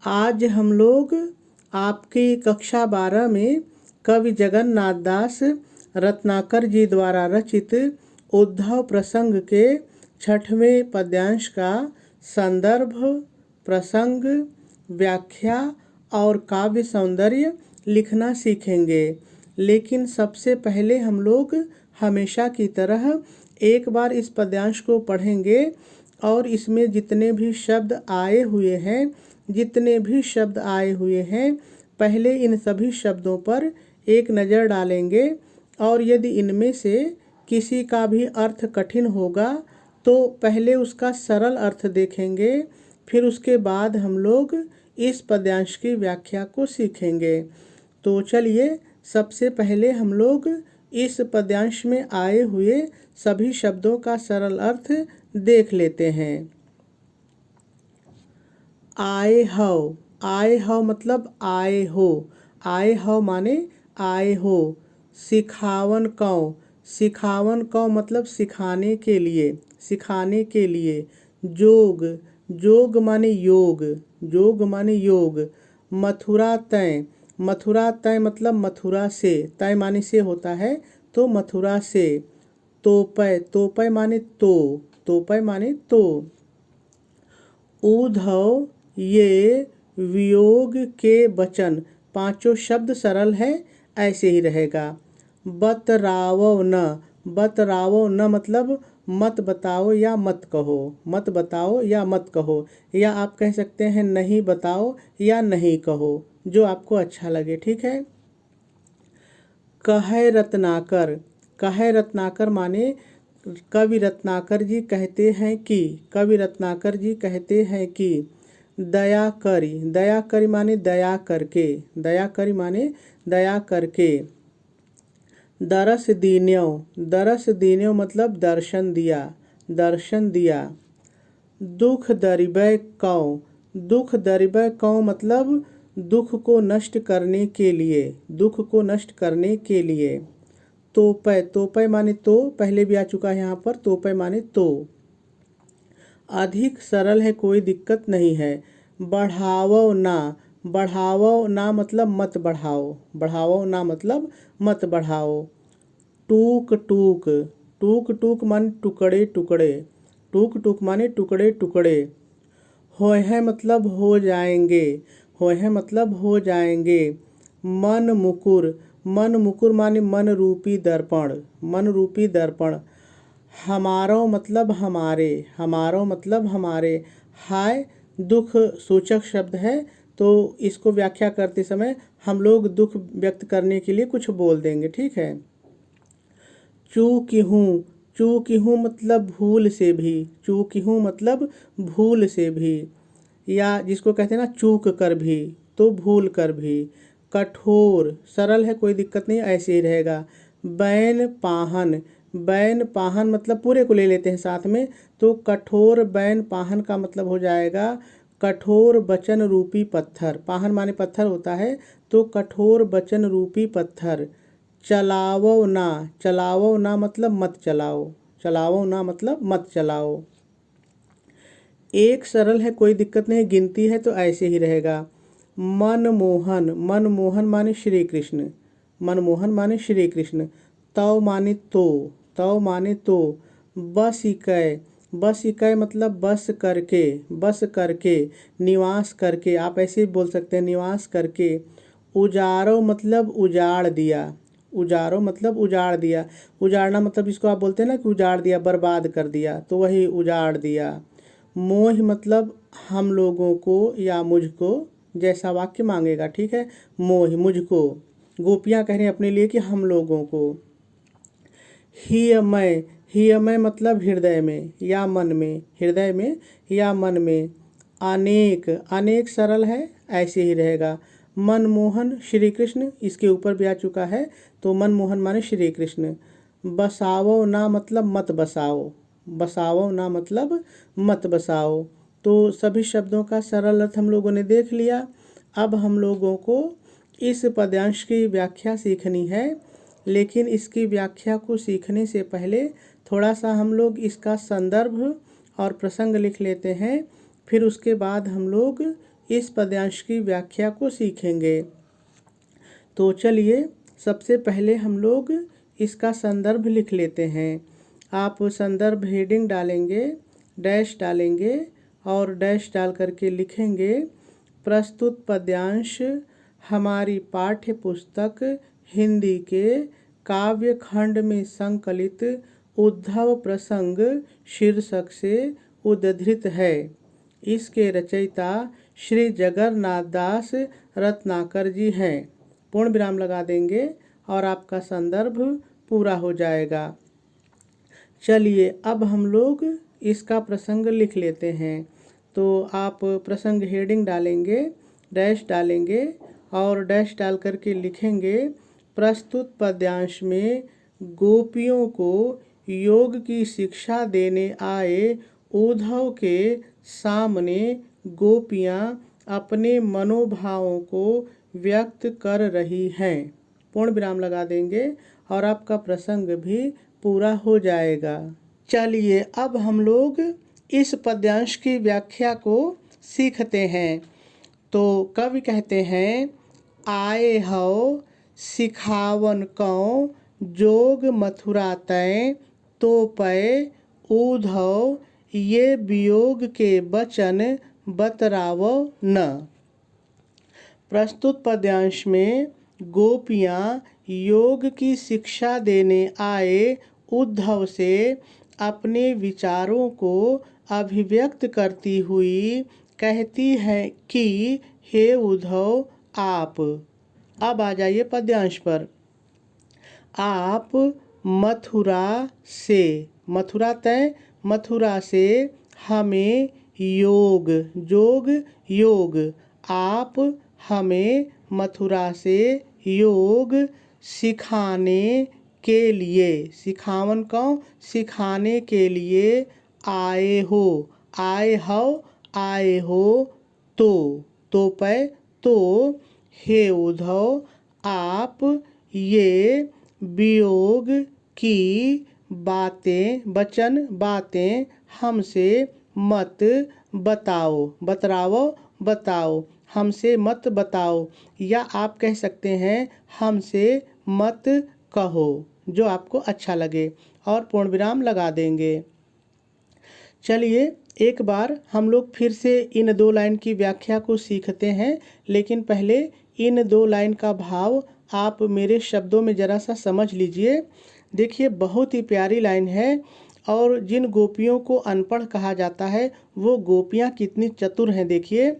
आज हम लोग आपकी कक्षा 12 में कवि जगन्नाथ दास रत्नाकर जी द्वारा रचित उद्धव प्रसंग के 6वें पद्यांश का संदर्भ, प्रसंग, व्याख्या और काव्य सौंदर्य लिखना सीखेंगे। लेकिन सबसे पहले हम लोग हमेशा की तरह एक बार इस पद्यांश को पढ़ेंगे और इसमें जितने भी शब्द आए हुए हैं पहले इन सभी शब्दों पर एक नज़र डालेंगे और यदि इनमें से किसी का भी अर्थ कठिन होगा तो पहले उसका सरल अर्थ देखेंगे, फिर उसके बाद हम लोग इस पद्यांश की व्याख्या को सीखेंगे। तो चलिए सबसे पहले हम लोग इस पद्यांश में आए हुए सभी शब्दों का सरल अर्थ देख लेते हैं। आए हो मतलब आए हो माने आए हो। सिखावन कौ मतलब सिखाने के लिए। जोग माने योग। मथुरा तय मतलब मथुरा से, तय माने से होता है तो मथुरा से। तोपय माने तो। उद्धव ये वियोग के वचन, पांचों शब्द सरल है, ऐसे ही रहेगा। बतरावो न मतलब मत बताओ या मत कहो, या आप कह सकते हैं नहीं बताओ या नहीं कहो, जो आपको अच्छा लगे, ठीक है। कहे रत्नाकर माने कवि रत्नाकर जी कहते हैं कि दया करी माने दया करके। दरस दीन्यो मतलब दर्शन दिया। दुख दरिबय कौ मतलब दुख को नष्ट करने के लिए। तोपय माने तो, पहले भी आ चुका है यहाँ पर। तोपय माने तो। अधिक सरल है, कोई दिक्कत नहीं है। बढ़ावो ना मतलब मत बढ़ाओ। टूक माने टुकड़े। होय है मतलब हो जाएंगे। मन मुकुर माने मन रूपी दर्पण। हमारो मतलब हमारे। हाय दुख सूचक शब्द है, तो इसको व्याख्या करते समय हम लोग दुख व्यक्त करने के लिए कुछ बोल देंगे, ठीक है। चूकी हूँ मतलब भूल से भी, या जिसको कहते हैं ना चूक कर भी, तो भूल कर भी। कठोर सरल है, कोई दिक्कत नहीं, ऐसे ही रहेगा। बैन पाहन मतलब पूरे को ले लेते हैं साथ में, तो कठोर बैन पाहन का मतलब हो जाएगा कठोर वचन रूपी पत्थर। पाहन माने पत्थर होता है, तो कठोर वचन रूपी पत्थर। चलावो ना मतलब मत चलाओ। एक सरल है, कोई दिक्कत नहीं, गिनती है तो ऐसे ही रहेगा। मनमोहन माने श्री कृष्ण। तव माने तो। बस इकै मतलब बस करके, निवास करके, आप ऐसे ही बोल सकते हैं, निवास करके। उजारो मतलब उजाड़ दिया। उजाड़ना मतलब इसको आप बोलते हैं ना कि उजाड़ दिया, बर्बाद कर दिया, तो वही उजाड़ दिया। मोह मतलब हम लोगों को या मुझको, जैसा वाक्य मांगेगा, ठीक है। मोह मुझको, गोपियाँ कह रही हैं अपने लिए कि हम लोगों को। ही मैं मतलब हृदय में या मन में। अनेक सरल है, ऐसे ही रहेगा। मनमोहन श्री कृष्ण, इसके ऊपर भी आ चुका है, तो मनमोहन माने श्री कृष्ण। बसावो ना मतलब मत बसाओ। तो सभी शब्दों का सरल अर्थ हम लोगों ने देख लिया। अब हम लोगों को इस पद्यांश की व्याख्या सीखनी है, लेकिन इसकी व्याख्या को सीखने से पहले थोड़ा सा हम लोग इसका संदर्भ और प्रसंग लिख लेते हैं। फिर उसके बाद हम लोग इस पद्यांश की व्याख्या को सीखेंगे। तो चलिए सबसे पहले हम लोग इसका संदर्भ लिख लेते हैं। आप संदर्भ हेडिंग डालेंगे, डैश डालेंगे और डैश डाल करके लिखेंगे प्रस्तुत पद्यांश हमारी पाठ्य पुस्तक हिंदी के काव्य खंड में संकलित उद्धव प्रसंग शीर्षक से उद्धृत है। इसके रचयिता श्री जगन्नाथ दास रत्नाकर जी हैं। पूर्ण विराम लगा देंगे और आपका संदर्भ पूरा हो जाएगा। चलिए अब हम लोग इसका प्रसंग लिख लेते हैं। तो आप प्रसंग हेडिंग डालेंगे, डैश डालेंगे और डैश डाल करके लिखेंगे प्रस्तुत पद्यांश में गोपियों को योग की शिक्षा देने आए उद्धव के सामने गोपियाँ अपने मनोभावों को व्यक्त कर रही हैं। पूर्ण विराम लगा देंगे और आपका प्रसंग भी पूरा हो जाएगा। चलिए अब हम लोग इस पद्यांश की व्याख्या को सीखते हैं। तो कवि कहते हैं, आए हो सिखावन कौ जोग मथुरा तय तो पै उद्धव ये वियोग के वचन बतरावो न। प्रस्तुत पद्यांश में गोपियाँ योग की शिक्षा देने आए उद्धव से अपने विचारों को अभिव्यक्त करती हुई कहती हैं कि हे उद्धव आप। अब आ जाइए पद्यांश पर। आप मथुरा से, मथुरा तय मथुरा से हमें योग, जोग योग, आप हमें मथुरा से योग सिखाने के लिए, सिखावन को सिखाने के लिए आए हो, आए हो तो पै तो हे उद्धव आप ये वियोग की बातें हमसे मत बताओ, बताओ हमसे मत बताओ, या आप कह सकते हैं हमसे मत कहो, जो आपको अच्छा लगे, और पूर्ण विराम लगा देंगे। चलिए एक बार हम लोग फिर से इन दो लाइन की व्याख्या को सीखते हैं, लेकिन पहले इन दो लाइन का भाव आप मेरे शब्दों में ज़रा सा समझ लीजिए। देखिए बहुत ही प्यारी लाइन है, और जिन गोपियों को अनपढ़ कहा जाता है वो गोपियाँ कितनी चतुर हैं। देखिए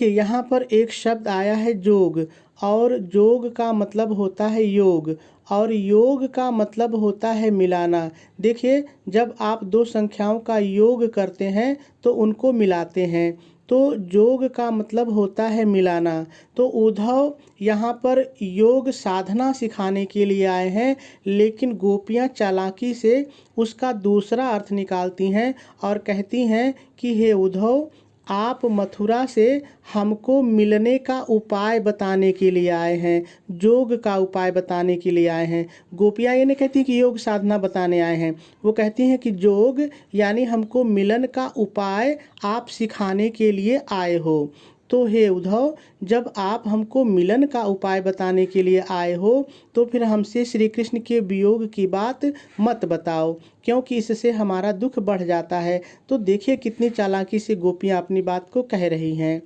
यहाँ पर एक शब्द आया है जोग, और जोग का मतलब होता है योग, और योग का मतलब होता है मिलाना। देखिए जब आप दो संख्याओं का योग करते हैं तो उनको मिलाते हैं, तो जोग का मतलब होता है मिलाना। तो उद्धव यहाँ पर योग साधना सिखाने के लिए आए हैं, लेकिन गोपियाँ चालाकी से उसका दूसरा अर्थ निकालती हैं और कहती हैं कि हे उद्धव आप मथुरा से हमको मिलने का उपाय बताने के लिए आए हैं, योग का उपाय बताने के लिए आए हैं। गोपियाँ ये नहीं कहती कि योग साधना बताने आए हैं, वो कहती हैं कि योग यानी हमको मिलन का उपाय आप सिखाने के लिए आए हो। तो हे उद्धव जब आप हमको मिलन का उपाय बताने के लिए आए हो तो फिर हमसे श्री कृष्ण के वियोग की बात मत बताओ, क्योंकि इससे हमारा दुख बढ़ जाता है। तो देखिए कितनी चालाकी से गोपियाँ अपनी बात को कह रही हैं।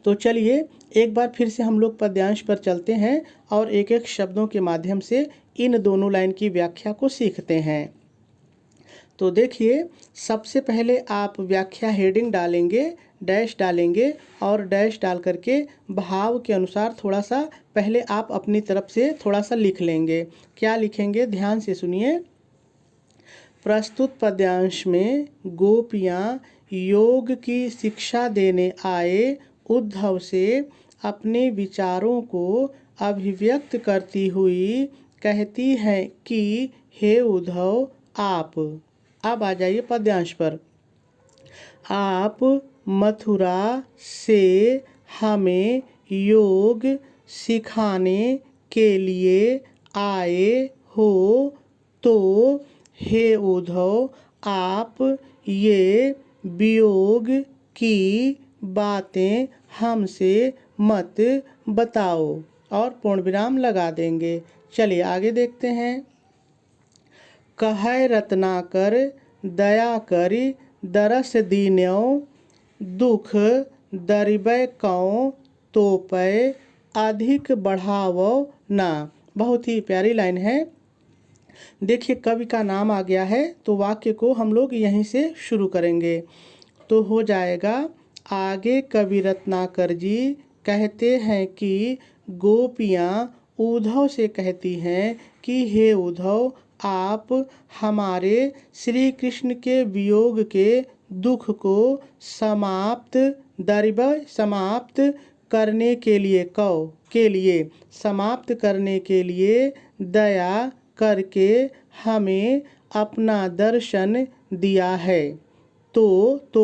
तो चलिए एक बार फिर से हम लोग पद्यांश पर चलते हैं और एक एक शब्दों के माध्यम से इन दोनों लाइन की व्याख्या को सीखते हैं। तो देखिए सबसे पहले आप व्याख्या हेडिंग डालेंगे, डैश डालेंगे और डैश डाल करके भाव के अनुसार थोड़ा सा पहले आप अपनी तरफ से थोड़ा सा लिख लेंगे। क्या लिखेंगे ध्यान से सुनिए। प्रस्तुत पद्यांश में गोपियाँ योग की शिक्षा देने आए उद्धव से अपने विचारों को अभिव्यक्त करती हुई कहती हैं कि हे उद्धव आप। अब आ जाइए पद्यांश पर। आप मथुरा से हमें योग सिखाने के लिए आए हो तो हे उद्धव आप ये वियोग की बातें हमसे मत बताओ, और पूर्ण विराम लगा देंगे। चलिए आगे देखते हैं। कहे रत्नाकर दया करी दरस दीन्यो, दुख दरिबै कौ तो पै अधिक बढ़ावो ना। बहुत ही प्यारी लाइन है। देखिए कवि का नाम आ गया है तो वाक्य को हम लोग यहीं से शुरू करेंगे तो हो जाएगा। आगे कवि रत्नाकर जी कहते हैं कि गोपियाँ उद्धव से कहती हैं कि हे उद्धव, आप हमारे श्री कृष्ण के वियोग के दुख को समाप्त करने के लिए समाप्त करने के लिए दया करके हमें अपना दर्शन दिया है। तो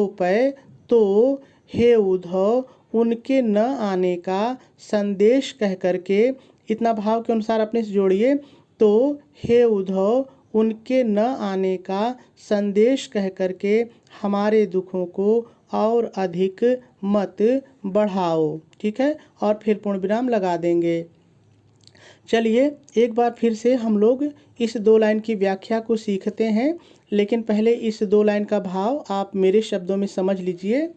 हे उद्धव, उनके न आने का संदेश कह करके, इतना भाव के अनुसार अपने से जोड़िए। तो हे उद्धव, उनके न आने का संदेश कह करके हमारे दुखों को और अधिक मत बढ़ाओ। ठीक है, और फिर पूर्ण विराम लगा देंगे। चलिए एक बार फिर से हम लोग इस 2 लाइन की व्याख्या को सीखते हैं, लेकिन पहले इस 2 लाइन का भाव आप मेरे शब्दों में समझ लीजिए।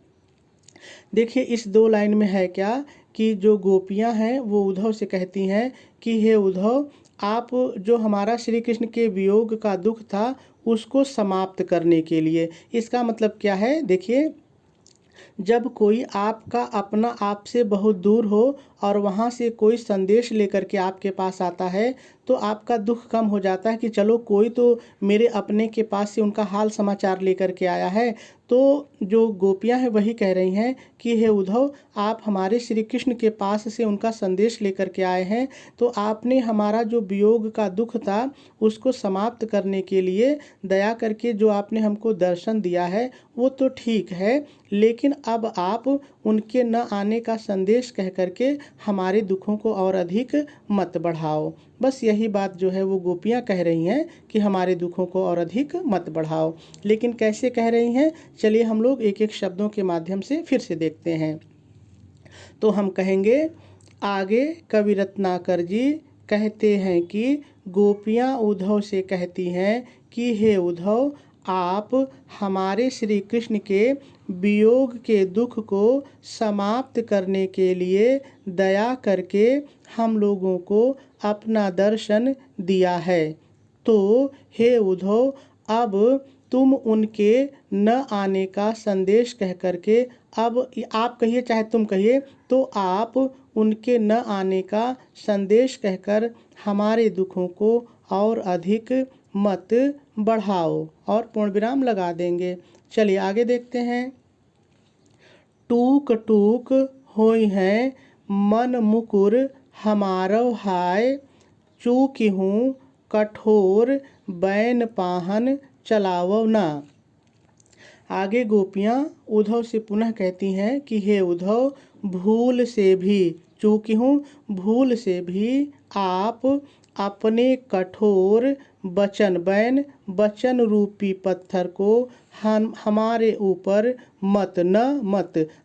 देखिए इस 2 लाइन में है क्या कि जो गोपियां हैं वो उद्धव से कहती हैं कि हे उद्धव, आप जो हमारा श्री कृष्ण के वियोग का दुख था उसको समाप्त करने के लिए। इसका मतलब क्या है? देखिए जब कोई आपका अपना आपसे बहुत दूर हो और वहाँ से कोई संदेश लेकर के आपके पास आता है तो आपका दुख कम हो जाता है कि चलो कोई तो मेरे अपने के पास से उनका हाल समाचार लेकर के आया है। तो जो गोपियाँ हैं वही कह रही हैं कि हे उद्धव, आप हमारे श्री कृष्ण के पास से उनका संदेश लेकर के आए हैं, तो आपने हमारा जो वियोग का दुख था उसको समाप्त करने के लिए दया करके जो आपने हमको दर्शन दिया है वो तो ठीक है, लेकिन अब आप उनके न आने का संदेश कह करके हमारे दुखों को और अधिक मत बढ़ाओ। बस यही बात जो है वो गोपियाँ कह रही हैं कि हमारे दुखों को और अधिक मत बढ़ाओ। लेकिन कैसे कह रही हैं, चलिए हम लोग एक एक शब्दों के माध्यम से फिर से देखते हैं। तो हम कहेंगे आगे कवि रत्नाकर जी कहते हैं कि गोपियाँ उद्धव से कहती हैं कि हे उद्धव, आप हमारे श्री कृष्ण के वियोग के दुख को समाप्त करने के लिए दया करके हम लोगों को अपना दर्शन दिया है। तो हे उद्धव, अब तुम उनके न आने का संदेश कह करके, अब आप कहिए चाहे तुम कहिए, तो आप उनके न आने का संदेश कहकर हमारे दुखों को और अधिक मत बढ़ाओ, और पूर्ण विराम लगा देंगे। चलिए आगे देखते हैं। टूक टूक होई हैं मन मुकुर हमारो हाय, चूकिहूँ कठोर बैन पाहन चलावो ना। आगे गोपियाँ उद्धव से पुनः कहती हैं कि हे उद्धव, भूल से भी, चूकिहूँ भूल से भी आप अपने कठोर वचन रूपी पत्थर को हमारे ऊपर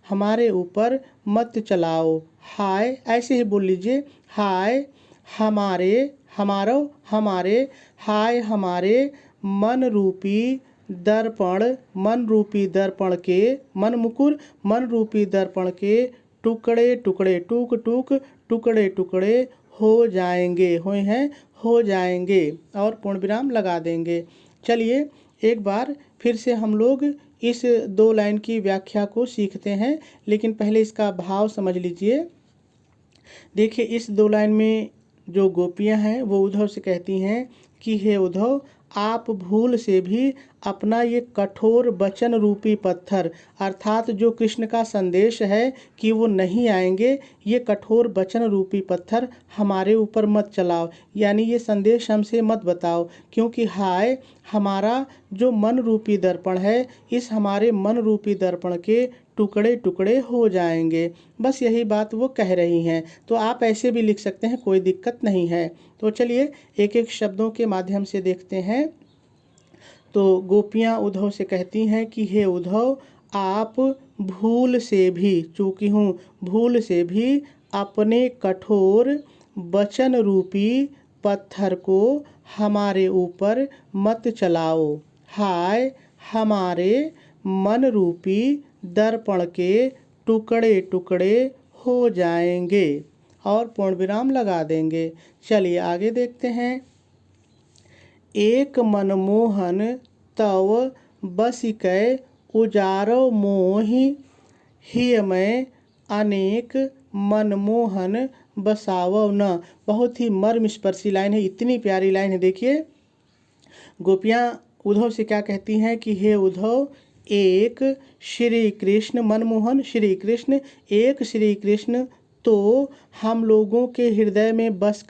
हमारे ऊपर मत चलाओ। हाय, ऐसे ही बोल लीजिए, हाय हाय हमारे मन रूपी दर्पण के, मन मुकुर मन रूपी दर्पण के टुकड़े टुकड़े हो जाएंगे, और पूर्ण विराम लगा देंगे। चलिए एक बार फिर से हम लोग इस 2 लाइन की व्याख्या को सीखते हैं, लेकिन पहले इसका भाव समझ लीजिए। देखिए इस 2 लाइन में जो गोपियां हैं वो उद्धव से कहती हैं कि हे उद्धव, आप भूल से भी अपना ये कठोर वचन रूपी पत्थर, अर्थात जो कृष्ण का संदेश है कि वो नहीं आएंगे, ये कठोर वचन रूपी पत्थर हमारे ऊपर मत चलाओ, यानी ये संदेश हमसे मत बताओ, क्योंकि हाय हमारा जो मन रूपी दर्पण है, इस हमारे मन रूपी दर्पण के टुकड़े हो जाएंगे। बस यही बात वो कह रही हैं। तो आप ऐसे भी लिख सकते हैं, कोई दिक्कत नहीं है। तो चलिए एक एक शब्दों के माध्यम से देखते हैं। तो गोपियाँ उद्धव से कहती हैं कि हे उद्धव, आप भूल से भी, चूकी हूँ, भूल से भी अपने कठोर वचन रूपी पत्थर को हमारे ऊपर मत चलाओ। हाय हमारे मन रूपी दर्पण के टुकड़े टुकड़े हो जाएंगे, और पूर्ण विराम लगा देंगे। चलिए आगे देखते हैं। एक मनमोहन तव बसिकै उजारो मोहि, हिय मैं अनेक मनमोहन बसावो न। बहुत ही मर्म स्पर्शी लाइन है, इतनी प्यारी लाइन है। देखिए गोपियाँ उद्धव से क्या कहती हैं कि हे उद्धव, एक श्री कृष्ण, मनमोहन श्री कृष्ण, एक श्री कृष्ण तो हम लोगों के हृदय में बस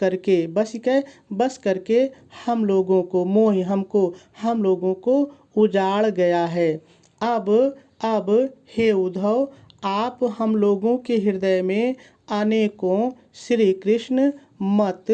करके हम लोगों को, मोहि हमको, हम लोगों को उजाड़ गया है। अब हे उद्धव, आप हम लोगों के हृदय में अनेकों श्री कृष्ण मत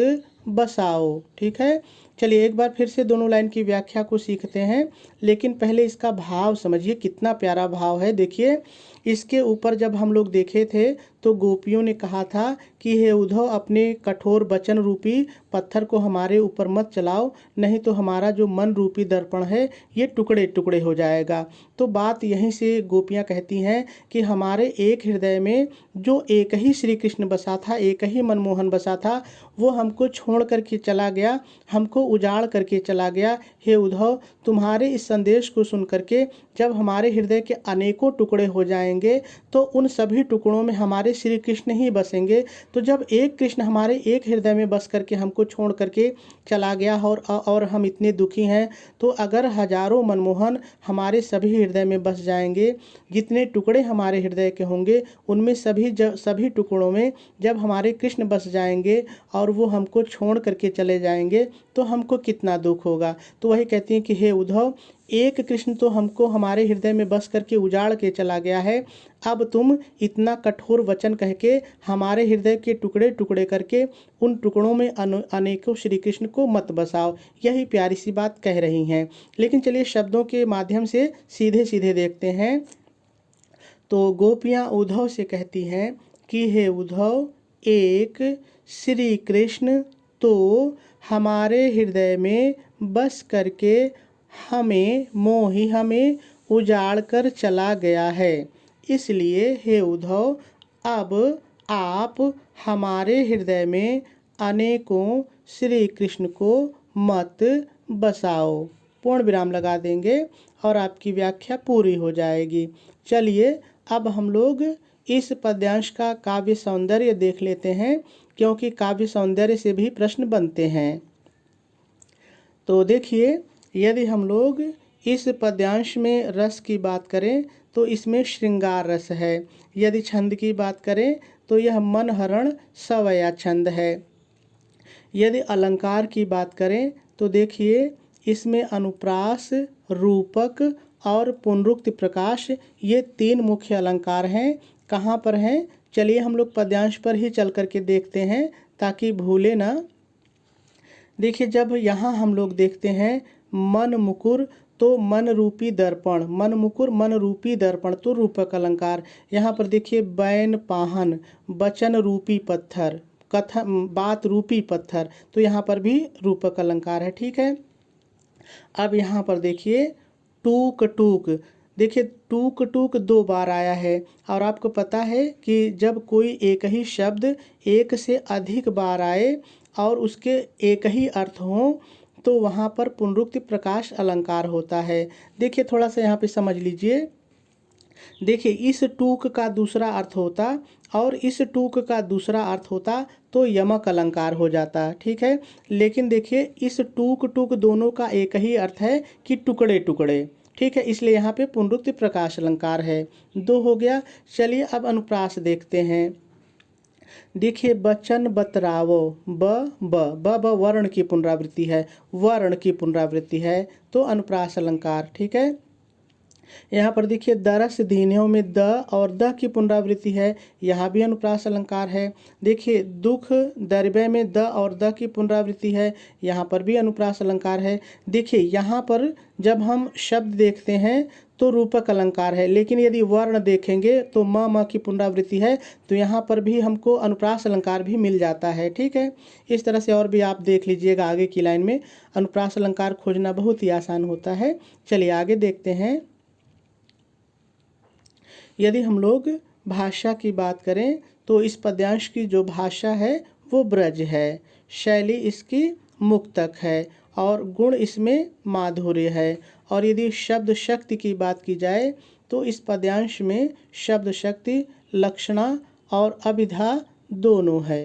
बसाओ। ठीक है, चलिए एक बार फिर से दोनों लाइन की व्याख्या को सीखते हैं, लेकिन पहले इसका भाव समझिए, कितना प्यारा भाव है। देखिए इसके ऊपर जब हम लोग देखे थे तो गोपियों ने कहा था कि हे उद्धव, अपने कठोर वचन रूपी पत्थर को हमारे ऊपर मत चलाओ, नहीं तो हमारा जो मन रूपी दर्पण है ये टुकड़े टुकड़े हो जाएगा। तो बात यहीं से गोपियाँ कहती हैं कि हमारे एक हृदय में जो एक ही श्री कृष्ण बसा था, एक ही मनमोहन बसा था, वो हमको छोड़ करके चला गया, हमको उजाड़ करके चला गया। हे उद्धव, तुम्हारे इस संदेश को सुन करके जब हमारे हृदय के अनेकों टुकड़े हो जाएंगे तो उन सभी टुकड़ों में हमारे श्री कृष्ण ही बसेंगे। तो जब एक कृष्ण हमारे एक हृदय में बस करके हमको छोड़ करके चला गया और हम इतने दुखी हैं, तो अगर हजारों मनमोहन हमारे सभी हृदय में बस जाएंगे, जितने टुकड़े हमारे हृदय के होंगे उनमें सभी टुकड़ों में जब हमारे कृष्ण बस जाएंगे और वो हमको छोड़ करके चले जाएंगे तो हमको कितना दुख होगा। तो वही कहती हैं कि हे उद्धव, एक कृष्ण तो हमको हमारे हृदय में बस करके उजाड़ के चला गया है, अब तुम इतना कठोर वचन कह के हमारे हृदय के टुकड़े टुकड़े करके उन टुकड़ों में अनेकों श्री कृष्ण को मत बसाओ। यही प्यारी सी बात कह रही हैं। लेकिन चलिए शब्दों के माध्यम से सीधे सीधे देखते हैं। तो गोपियाँ उद्धव से कहती हैं कि हे उद्धव, एक श्री कृष्ण तो हमारे हृदय में बस करके हमें उजाड़ कर चला गया है। इसलिए हे उद्धव, अब आप हमारे हृदय में अनेकों श्री कृष्ण को मत बसाओ। पूर्ण विराम लगा देंगे और आपकी व्याख्या पूरी हो जाएगी। चलिए अब हम लोग इस पद्यांश का काव्य सौंदर्य देख लेते हैं, क्योंकि काव्य सौंदर्य से भी प्रश्न बनते हैं। तो देखिए, यदि हम लोग इस पद्यांश में रस की बात करें तो इसमें श्रृंगार रस है। यदि छंद की बात करें तो यह मनहरण सवया छंद है। यदि अलंकार की बात करें तो देखिए इसमें अनुप्रास, रूपक और पुनरुक्ति प्रकाश, ये तीन मुख्य अलंकार हैं। कहाँ पर हैं? चलिए हम लोग पद्यांश पर ही चल करके देखते हैं ताकि भूले ना। देखिए जब यहाँ हम लोग देखते हैं मन मुकुर, तो मन रूपी दर्पण, मन मुकुर मन रूपी दर्पण तो रूपक अलंकार। यहाँ पर देखिए बैन पाहन, वचन रूपी पत्थर, कथन बात रूपी पत्थर, तो यहाँ पर भी रूपक अलंकार है। ठीक है, अब यहाँ पर देखिए टूक टूक, देखिए टूक टूक 2 बार आया है। और आपको पता है कि जब कोई एक ही शब्द एक से अधिक बार आए और उसके एक ही अर्थ हो तो वहाँ पर पुनरुक्ति प्रकाश अलंकार होता है। देखिए थोड़ा सा यहाँ पे समझ लीजिए। देखिए इस टूक का दूसरा अर्थ होता और इस टूक का दूसरा अर्थ होता तो यमक अलंकार हो जाता। ठीक है, लेकिन देखिए इस टूक टूक दोनों का एक ही अर्थ है कि टुकड़े टुकड़े। ठीक है, इसलिए यहाँ पे पुनरुक्ति प्रकाश अलंकार है। 2 हो गया। चलिए अब अनुप्रास देखते हैं। देखिए बचन बतरावो, ब वर्ण की पुनरावृत्ति है, वर्ण की पुनरावृत्ति है तो अनुप्रास अलंकार। ठीक है, यहाँ पर देखिए दरस धीनियों में द और द की पुनरावृत्ति है, यहाँ भी अनुप्रास अलंकार है। देखिए दुख दरबे में द और द की पुनरावृत्ति है, यहाँ पर भी अनुप्रास अलंकार है। देखिए यहाँ पर जब हम शब्द देखते हैं तो रूपक अलंकार है। लेकिन यदि वर्ण देखेंगे तो म की पुनरावृत्ति है, तो यहाँ पर भी हमको अनुप्रास अलंकार भी मिल जाता है। ठीक है, इस तरह से और भी आप देख लीजिएगा आगे की लाइन में। अनुप्रास अलंकार खोजना बहुत ही आसान होता है। चलिए आगे देखते हैं। यदि हम लोग भाषा की बात करें तो इस पद्यांश की जो भाषा है वो ब्रज है, शैली इसकी मुक्तक है और गुण इसमें माधुर्य है। और यदि शब्द शक्ति की बात की जाए तो इस पद्यांश में शब्द शक्ति, लक्षणा और अभिधा दोनों है।